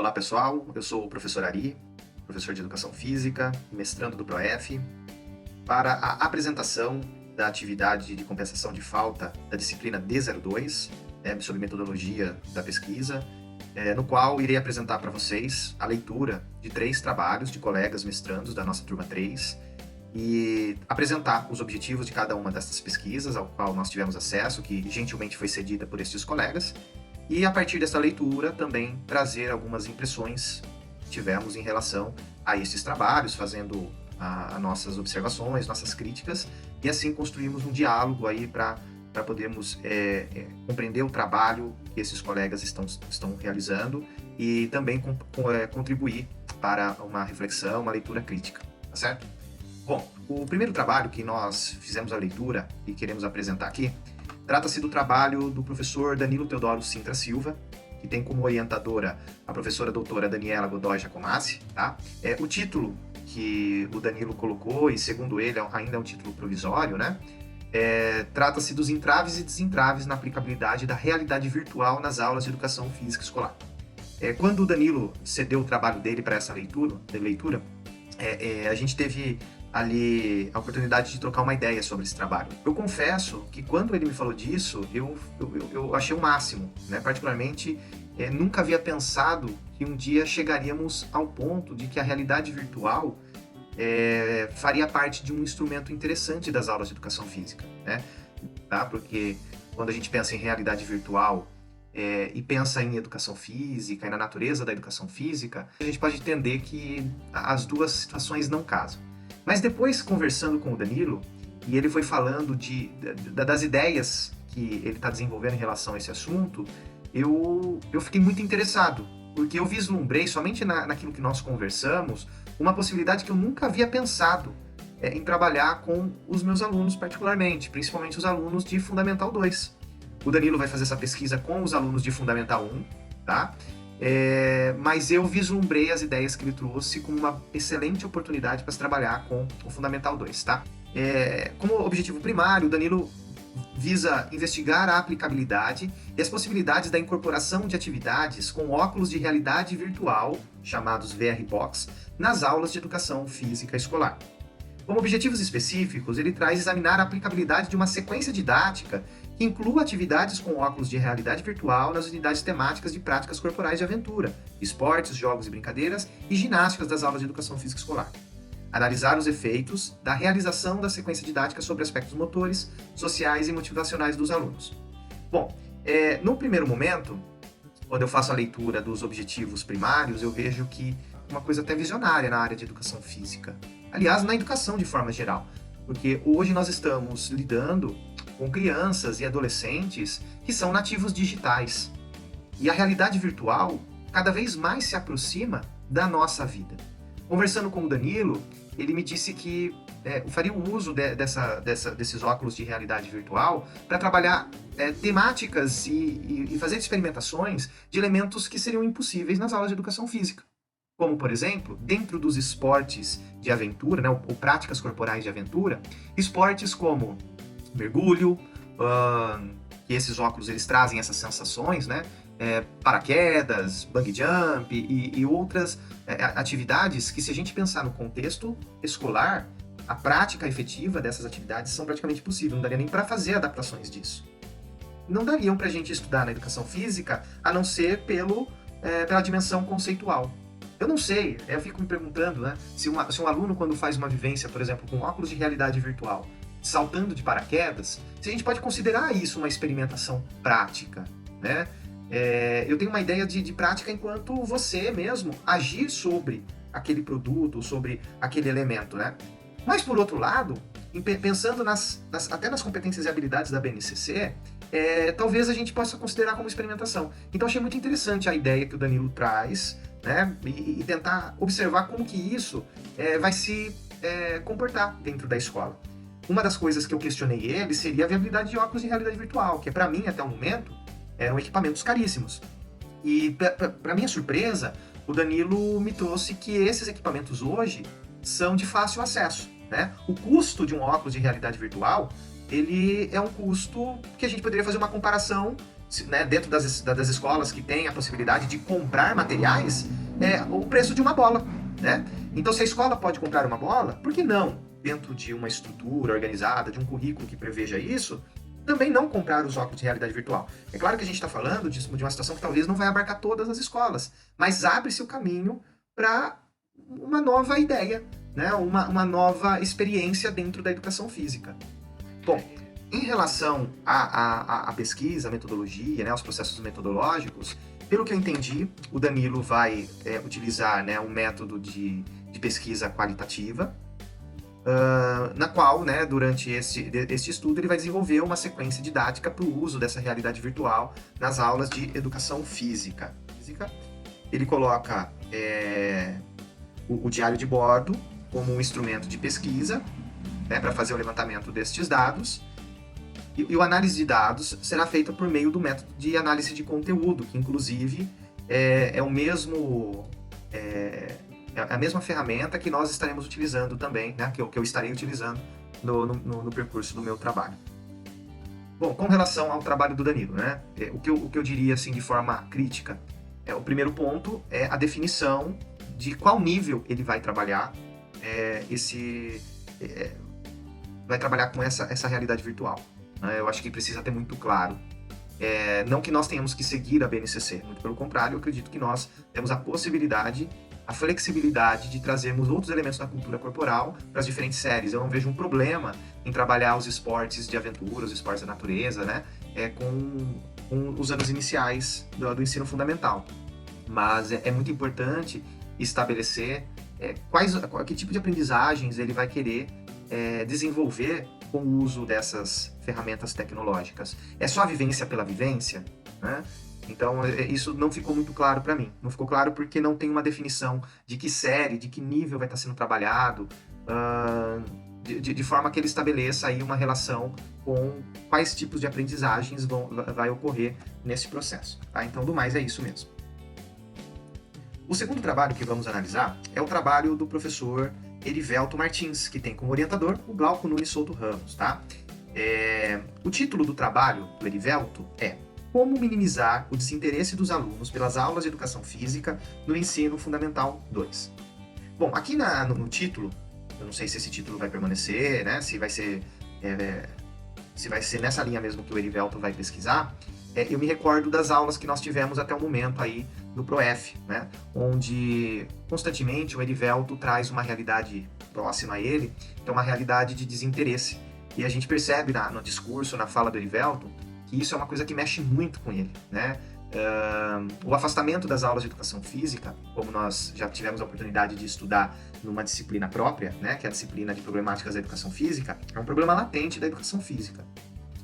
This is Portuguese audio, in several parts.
Olá pessoal, eu sou o professor Ari, professor de Educação Física, mestrando do ProF, para a apresentação da atividade de compensação de falta da disciplina D02, sobre metodologia da pesquisa, no qual irei apresentar para vocês a leitura de 3 trabalhos de colegas mestrandos da nossa turma 3 e apresentar os objetivos de cada uma dessas pesquisas, ao qual nós tivemos acesso, que gentilmente foi cedida por estes colegas. E a partir dessa leitura também trazer algumas impressões que tivemos em relação a esses trabalhos, fazendo as nossas observações, nossas críticas, e assim construirmos um diálogo aí para podermos compreender o trabalho que esses colegas estão realizando e também contribuir para uma reflexão, uma leitura crítica, tá certo? Bom, o primeiro trabalho que nós fizemos a leitura e queremos apresentar aqui trata-se do trabalho do professor Danilo Teodoro Sintra Silva, que tem como orientadora a professora doutora Daniela Godoy Giacomassi, tá? O título que o Danilo colocou, e segundo ele ainda é um título provisório, né? Trata-se dos entraves e desentraves na aplicabilidade da realidade virtual nas aulas de educação física escolar. Quando o Danilo cedeu o trabalho dele para essa leitura, a gente teve ali a oportunidade de trocar uma ideia sobre esse trabalho. Eu confesso que quando ele me falou disso, eu achei o máximo, né? Particularmente, nunca havia pensado que um dia chegaríamos ao ponto de que a realidade virtual faria parte de um instrumento interessante das aulas de educação física, né? Tá? Porque quando a gente pensa em realidade virtual e pensa em educação física e na natureza da educação física, a gente pode entender que as duas situações não casam. Mas depois, conversando com o Danilo, e ele foi falando das ideias que ele está desenvolvendo em relação a esse assunto, eu fiquei muito interessado, porque eu vislumbrei, somente naquilo que nós conversamos, uma possibilidade que eu nunca havia pensado em trabalhar com os meus alunos particularmente, principalmente os alunos de Fundamental 2. O Danilo vai fazer essa pesquisa com os alunos de Fundamental 1, tá? Mas eu vislumbrei as ideias que ele trouxe como uma excelente oportunidade para se trabalhar com o Fundamental 2, tá? Como objetivo primário, o Danilo visa investigar a aplicabilidade e as possibilidades da incorporação de atividades com óculos de realidade virtual, chamados VR Box, nas aulas de educação física escolar. Como objetivos específicos, ele traz examinar a aplicabilidade de uma sequência didática que inclua atividades com óculos de realidade virtual nas unidades temáticas de práticas corporais de aventura, esportes, jogos e brincadeiras e ginásticas das aulas de educação física escolar. Analisar os efeitos da realização da sequência didática sobre aspectos motores, sociais e motivacionais dos alunos. Bom, no primeiro momento, quando eu faço a leitura dos objetivos primários, eu vejo que uma coisa até visionária na área de educação física. Aliás, na educação de forma geral, porque hoje nós estamos lidando com crianças e adolescentes que são nativos digitais. E a realidade virtual cada vez mais se aproxima da nossa vida. Conversando com o Danilo, ele me disse que faria o uso desses óculos de realidade virtual para trabalhar temáticas e fazer experimentações de elementos que seriam impossíveis nas aulas de educação física. Como, por exemplo, dentro dos esportes de aventura, né, ou práticas corporais de aventura, esportes como mergulho, que esses óculos eles trazem essas sensações, né? Paraquedas, bungee jump e outras atividades que, se a gente pensar no contexto escolar, a prática efetiva dessas atividades são praticamente impossíveis, não daria nem para fazer adaptações disso. Não dariam para a gente estudar na educação física a não ser pela dimensão conceitual. Eu não sei, eu fico me perguntando, né, se um aluno, quando faz uma vivência, por exemplo, com óculos de realidade virtual, saltando de paraquedas, se a gente pode considerar isso uma experimentação prática, né? Eu tenho uma ideia de prática enquanto você mesmo agir sobre aquele produto, sobre aquele elemento, né? Mas, por outro lado, pensando até nas competências e habilidades da BNCC, talvez a gente possa considerar como experimentação. Então, achei muito interessante a ideia que o Danilo traz, né? E tentar observar como que isso vai se comportar dentro da escola. Uma das coisas que eu questionei ele seria a viabilidade de óculos de realidade virtual, que para mim, até o momento, eram equipamentos caríssimos. E, para minha surpresa, o Danilo me trouxe que esses equipamentos hoje são de fácil acesso, né? O custo de um óculos de realidade virtual, ele é um custo que a gente poderia fazer uma comparação né, dentro das escolas que têm a possibilidade de comprar materiais, o preço de uma bola, né? Então, se a escola pode comprar uma bola, por que não, dentro de uma estrutura organizada, de um currículo que preveja isso, também não comprar os óculos de realidade virtual? É claro que a gente está falando de uma situação que talvez não vai abarcar todas as escolas, mas abre-se o caminho para uma nova ideia, né? Uma nova experiência dentro da educação física. Bom, em relação à pesquisa, à metodologia, né, aos processos metodológicos, pelo que eu entendi, o Danilo vai utilizar, né, um método de pesquisa qualitativa, na qual, né, durante este estudo, ele vai desenvolver uma sequência didática para o uso dessa realidade virtual nas aulas de educação física. Ele coloca o diário de bordo como um instrumento de pesquisa, né, para fazer o levantamento destes dados, e a análise de dados será feita por meio do método de análise de conteúdo, que inclusive é a mesma ferramenta que nós estaremos utilizando também, né, que eu estarei utilizando no percurso do meu trabalho. Bom, com relação ao trabalho do Danilo, né, o que eu diria assim, de forma crítica, o primeiro ponto é a definição de qual nível ele vai trabalhar vai trabalhar com essa realidade virtual. Eu acho que precisa ter muito claro. Não que nós tenhamos que seguir a BNCC, muito pelo contrário, eu acredito que nós temos a possibilidade, a flexibilidade de trazermos outros elementos da cultura corporal para as diferentes séries. Eu não vejo um problema em trabalhar os esportes de aventura, os esportes da natureza, né, com os anos iniciais do ensino fundamental. Mas é muito importante estabelecer que tipo de aprendizagens ele vai querer desenvolver com o uso dessas ferramentas tecnológicas. É só a vivência pela vivência, né? Então, isso não ficou muito claro para mim. Não ficou claro porque não tem uma definição de que série, de que nível vai estar sendo trabalhado, de forma que ele estabeleça aí uma relação com quais tipos de aprendizagens vai ocorrer nesse processo. Tá? Então, do mais, é isso mesmo. O segundo trabalho que vamos analisar é o trabalho do professor Erivelto Martins, que tem como orientador o Glauco Nunes Souto Ramos. Tá? O título do trabalho do Erivelto é Como minimizar o desinteresse dos alunos pelas aulas de educação física no ensino fundamental 2. Bom, aqui no título, eu não sei se esse título vai permanecer, né? Se vai ser nessa linha mesmo que o Erivelto vai pesquisar. Eu me recordo das aulas que nós tivemos até o momento aí no ProF, né? Onde constantemente o Erivelto traz uma realidade próxima a ele, que é uma realidade de desinteresse. E a gente percebe no discurso, na fala do Erivelto, que isso é uma coisa que mexe muito com ele, né? O afastamento das aulas de educação física, como nós já tivemos a oportunidade de estudar numa disciplina própria, né, que é a disciplina de problemáticas da educação física, é um problema latente da educação física.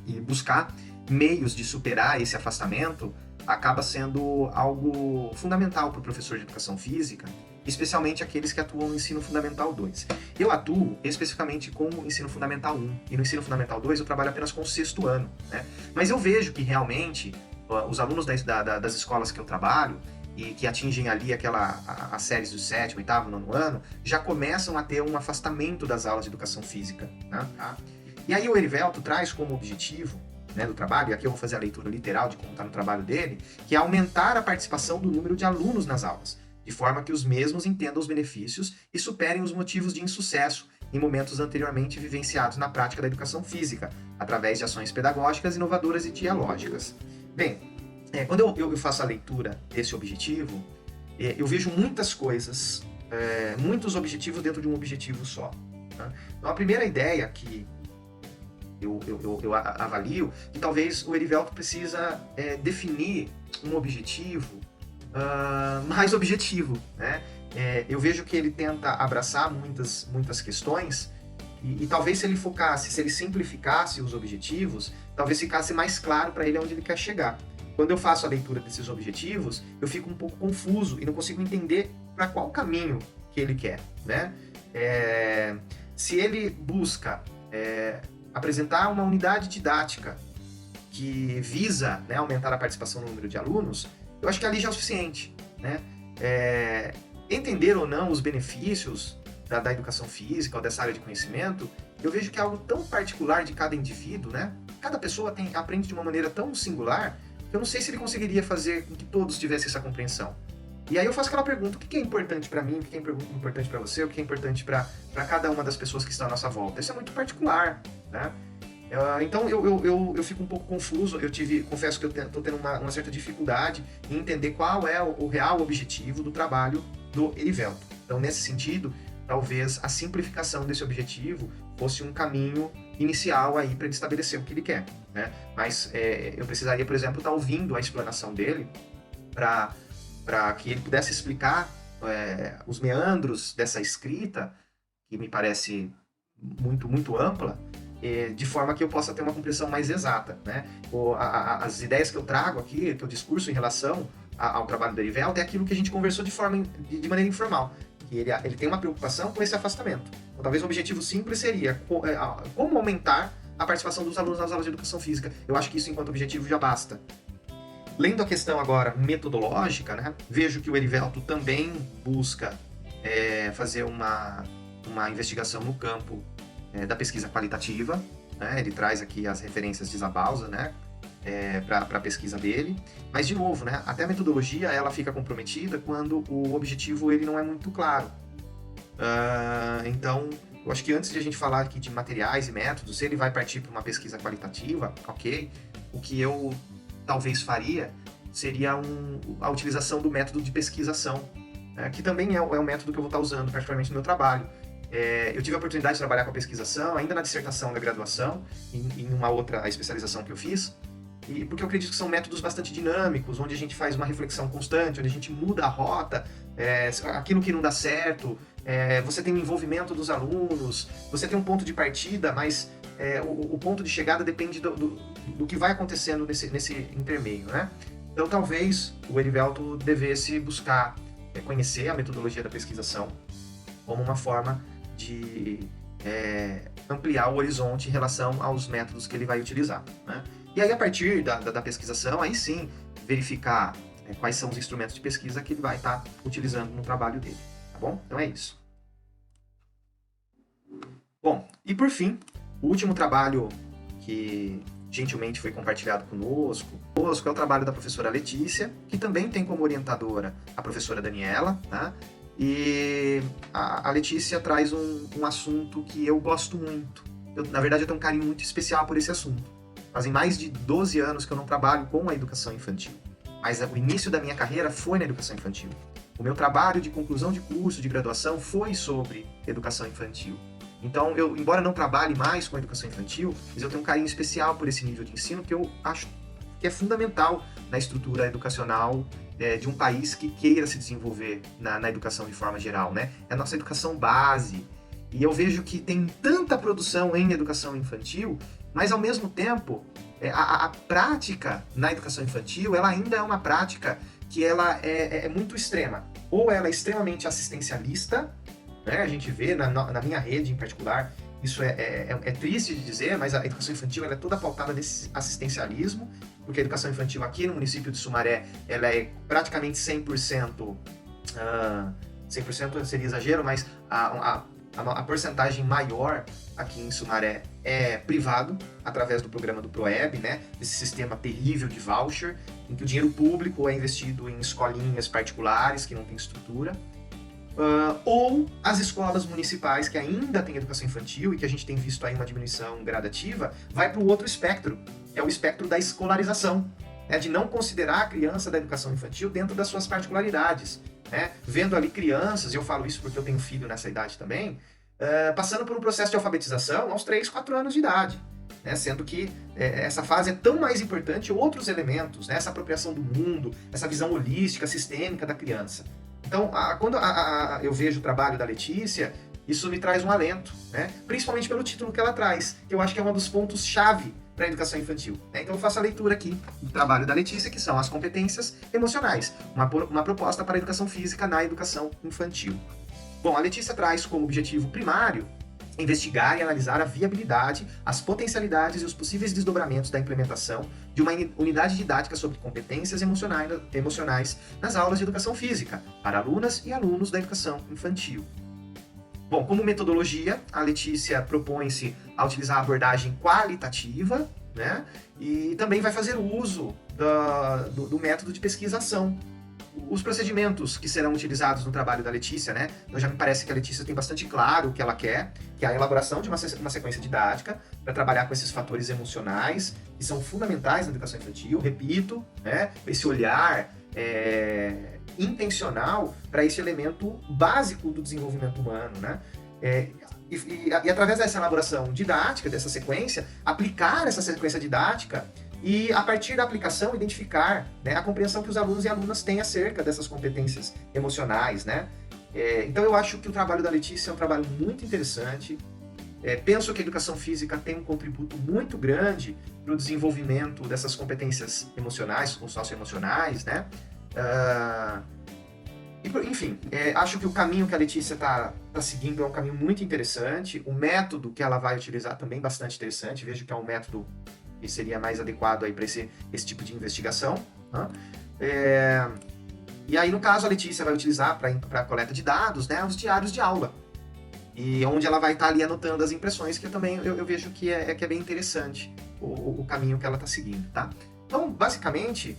E buscar meios de superar esse afastamento acaba sendo algo fundamental para o professor de educação física, especialmente aqueles que atuam no ensino fundamental 2. Eu atuo especificamente com o ensino fundamental 1, e no ensino fundamental 2 eu trabalho apenas com o 6º ano, né? Mas eu vejo que realmente os alunos das escolas que eu trabalho e que atingem ali as séries do 7º, 8º, 9º ano, já começam a ter um afastamento das aulas de educação física, né? E aí o Erivelto traz como objetivo, né, do trabalho, e aqui eu vou fazer a leitura literal de como está no trabalho dele, que é aumentar a participação do número de alunos nas aulas, de forma que os mesmos entendam os benefícios e superem os motivos de insucesso em momentos anteriormente vivenciados na prática da educação física, através de ações pedagógicas inovadoras e dialógicas. Bem, quando eu faço a leitura desse objetivo, eu vejo muitas coisas, muitos objetivos dentro de um objetivo só. Tá? Então, a primeira ideia que eu avalio que talvez o Erivelto precisa definir um objetivo mais objetivo, né? Eu vejo que ele tenta abraçar muitas questões e talvez se ele focasse, se ele simplificasse os objetivos, talvez ficasse mais claro para ele onde ele quer chegar. Quando eu faço a leitura desses objetivos, eu fico um pouco confuso e não consigo entender para qual caminho que ele quer, né? Se ele busca apresentar uma unidade didática que visa, né, aumentar a participação no número de alunos, eu acho que ali já é o suficiente, né? Entender ou não os benefícios da educação física ou dessa área de conhecimento, eu vejo que é algo tão particular de cada indivíduo, né? Cada pessoa aprende de uma maneira tão singular, eu não sei se ele conseguiria fazer com que todos tivessem essa compreensão. E aí eu faço aquela pergunta: o que é importante para mim, o que é importante para você, o que é importante para cada uma das pessoas que estão à nossa volta? Isso é muito particular, né? Então eu fico um pouco confuso. Confesso que eu estou tendo uma certa dificuldade em entender qual é o real objetivo do trabalho do Erivelto. Então, nesse sentido, talvez a simplificação desse objetivo fosse um caminho inicial aí para ele estabelecer o que ele quer, né? Mas eu precisaria, por exemplo, estar ouvindo a explanação dele para que ele pudesse explicar os meandros dessa escrita, que me parece muito, muito ampla, de forma que eu possa ter uma compreensão mais exata, né? As ideias que eu trago aqui, que eu discurso em relação ao trabalho do Erivelto, é aquilo que a gente conversou de maneira informal, que ele tem uma preocupação com esse afastamento. Então, talvez o objetivo simples seria como aumentar a participação dos alunos nas aulas de educação física. Eu acho que isso, enquanto objetivo, já basta. Lendo a questão agora metodológica, né, vejo que o Erivelto também busca fazer uma investigação no campo da pesquisa qualitativa, né? Ele traz aqui as referências de Zabauza, né, para a pesquisa dele, mas de novo, né, até a metodologia ela fica comprometida quando o objetivo ele não é muito claro. Então, eu acho que antes de a gente falar aqui de materiais e métodos, se ele vai partir para uma pesquisa qualitativa, ok, o que eu talvez faria seria a utilização do método de pesquisação, que também é o método que eu vou estar usando particularmente no meu trabalho. Eu tive a oportunidade de trabalhar com a pesquisação ainda na dissertação da graduação, em uma outra especialização que eu fiz, porque eu acredito que são métodos bastante dinâmicos, onde a gente faz uma reflexão constante, onde a gente muda a rota, aquilo que não dá certo, você tem o envolvimento dos alunos, você tem um ponto de partida, mas o ponto de chegada depende do que vai acontecendo nesse intermeio, né? Então talvez o Erivelto devesse buscar conhecer a metodologia da pesquisação como uma forma de ampliar o horizonte em relação aos métodos que ele vai utilizar, né? E aí, a partir da pesquisação, aí sim, verificar quais são os instrumentos de pesquisa que ele vai estar utilizando no trabalho dele, tá bom? Então é isso. Bom, e por fim, o último trabalho que gentilmente foi compartilhado conosco é o trabalho da professora Letícia, que também tem como orientadora a professora Daniela, tá? E a Letícia traz um assunto que eu gosto muito. Na verdade, eu tenho um carinho muito especial por esse assunto. Fazem mais de 12 anos que eu não trabalho com a educação infantil, mas o início da minha carreira foi na educação infantil. O meu trabalho de conclusão de curso, de graduação, foi sobre educação infantil. Então, embora não trabalhe mais com a educação infantil, mas eu tenho um carinho especial por esse nível de ensino que eu acho que é fundamental na estrutura educacional de um país que queira se desenvolver na educação de forma geral, né? É a nossa educação base. E eu vejo que tem tanta produção em educação infantil, mas ao mesmo tempo, a prática na educação infantil, ela ainda é uma prática que ela é muito extrema. Ou ela é extremamente assistencialista, né? A gente vê na minha rede em particular, isso é triste de dizer, mas a educação infantil ela é toda pautada nesse assistencialismo, porque a educação infantil aqui no município de Sumaré, ela é praticamente 100%, 100% seria exagero, mas a porcentagem maior aqui em Sumaré é privado, através do programa do PROEB, né? Esse sistema terrível de voucher, em que o dinheiro público é investido em escolinhas particulares que não têm estrutura, ou as escolas municipais que ainda têm educação infantil e que a gente tem visto aí uma diminuição gradativa, vai para o outro espectro, é o espectro da escolarização, né? De não considerar a criança da educação infantil dentro das suas particularidades, né? Vendo ali crianças, e eu falo isso porque eu tenho filho nessa idade também, passando por um processo de alfabetização aos 3, 4 anos de idade, né? Sendo que essa fase é tão mais importante outros elementos, né? Essa apropriação do mundo, essa visão holística, sistêmica da criança. Então, quando eu vejo o trabalho da Letícia, isso me traz um alento, né? Principalmente pelo título que ela traz, que eu acho que é um dos pontos-chave para a educação infantil, né? Então eu faço a leitura aqui do trabalho da Letícia, que são as competências emocionais, uma proposta para a educação física na educação infantil. Bom, a Letícia traz como objetivo primário investigar e analisar a viabilidade, as potencialidades e os possíveis desdobramentos da implementação de uma unidade didática sobre competências emocionais nas aulas de educação física para alunas e alunos da educação infantil. Bom, como metodologia, a Letícia propõe-se a utilizar a abordagem qualitativa, né? E também vai fazer uso do método de pesquisação. Os procedimentos que serão utilizados no trabalho da Letícia, né? Então já me parece que a Letícia tem bastante claro o que ela quer, que é a elaboração de uma sequência didática para trabalhar com esses fatores emocionais, que são fundamentais na educação infantil, repito, né? Esse olhar intencional para esse elemento básico do desenvolvimento humano, né? E através dessa elaboração didática, dessa sequência, aplicar essa sequência didática e, a partir da aplicação, identificar, né, a compreensão que os alunos e alunas têm acerca dessas competências emocionais, né? Então, eu acho que o trabalho da Letícia é um trabalho muito interessante. Penso que a educação física tem um contributo muito grande para o desenvolvimento dessas competências emocionais ou socioemocionais, né? Enfim, acho que o caminho que a Letícia está seguindo é um caminho muito interessante. O método que ela vai utilizar também bastante interessante. Vejo que é um método que seria mais adequado para esse tipo de investigação. Né? E aí, no caso, a Letícia vai utilizar para a coleta de dados, né, os diários de aula. E onde ela vai estar ali anotando as impressões, que eu vejo que é bem interessante o caminho que ela está seguindo, tá? Então, basicamente,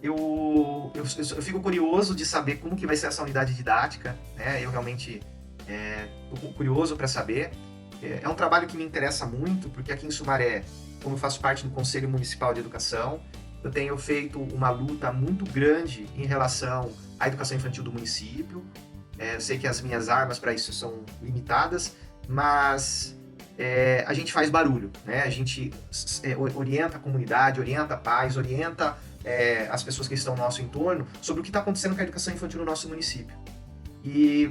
eu fico curioso de saber como que vai ser essa unidade didática, né? Eu realmente estou curioso para saber. É um trabalho que me interessa muito, porque aqui em Sumaré, como eu faço parte do Conselho Municipal de Educação, eu tenho feito uma luta muito grande em relação à educação infantil do município. Eu sei que as minhas armas para isso são limitadas, mas a gente faz barulho, né? A gente orienta a comunidade, orienta pais, orienta as pessoas que estão no nosso entorno sobre o que está acontecendo com a educação infantil no nosso município.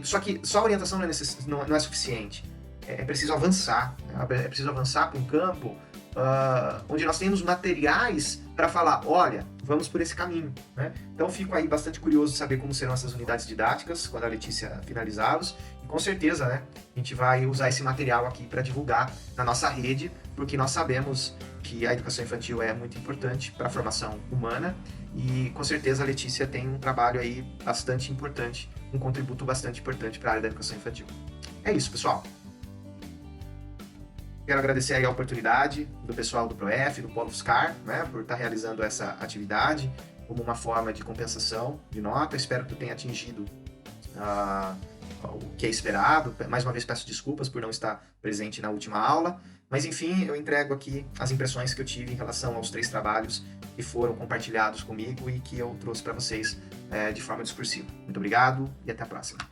Só que só a orientação não é suficiente. É preciso avançar, né? É preciso avançar para um campo onde nós temos materiais para falar, olha, vamos por esse caminho, né? Então fico aí bastante curioso de saber como serão essas unidades didáticas quando a Letícia finalizá-los, e com certeza, né, a gente vai usar esse material aqui para divulgar na nossa rede, porque nós sabemos que a educação infantil é muito importante para a formação humana, e com certeza a Letícia tem um trabalho aí bastante importante, um contributo bastante importante para a área da educação infantil. É isso, pessoal. Quero agradecer aí a oportunidade do pessoal do PROEF, do Polo FSCar, né, por estar realizando essa atividade como uma forma de compensação de nota. Espero que eu tenha atingido o que é esperado. Mais uma vez peço desculpas por não estar presente na última aula, mas enfim, eu entrego aqui as impressões que eu tive em relação aos 3 trabalhos que foram compartilhados comigo e que eu trouxe para vocês de forma discursiva. Muito obrigado e até a próxima.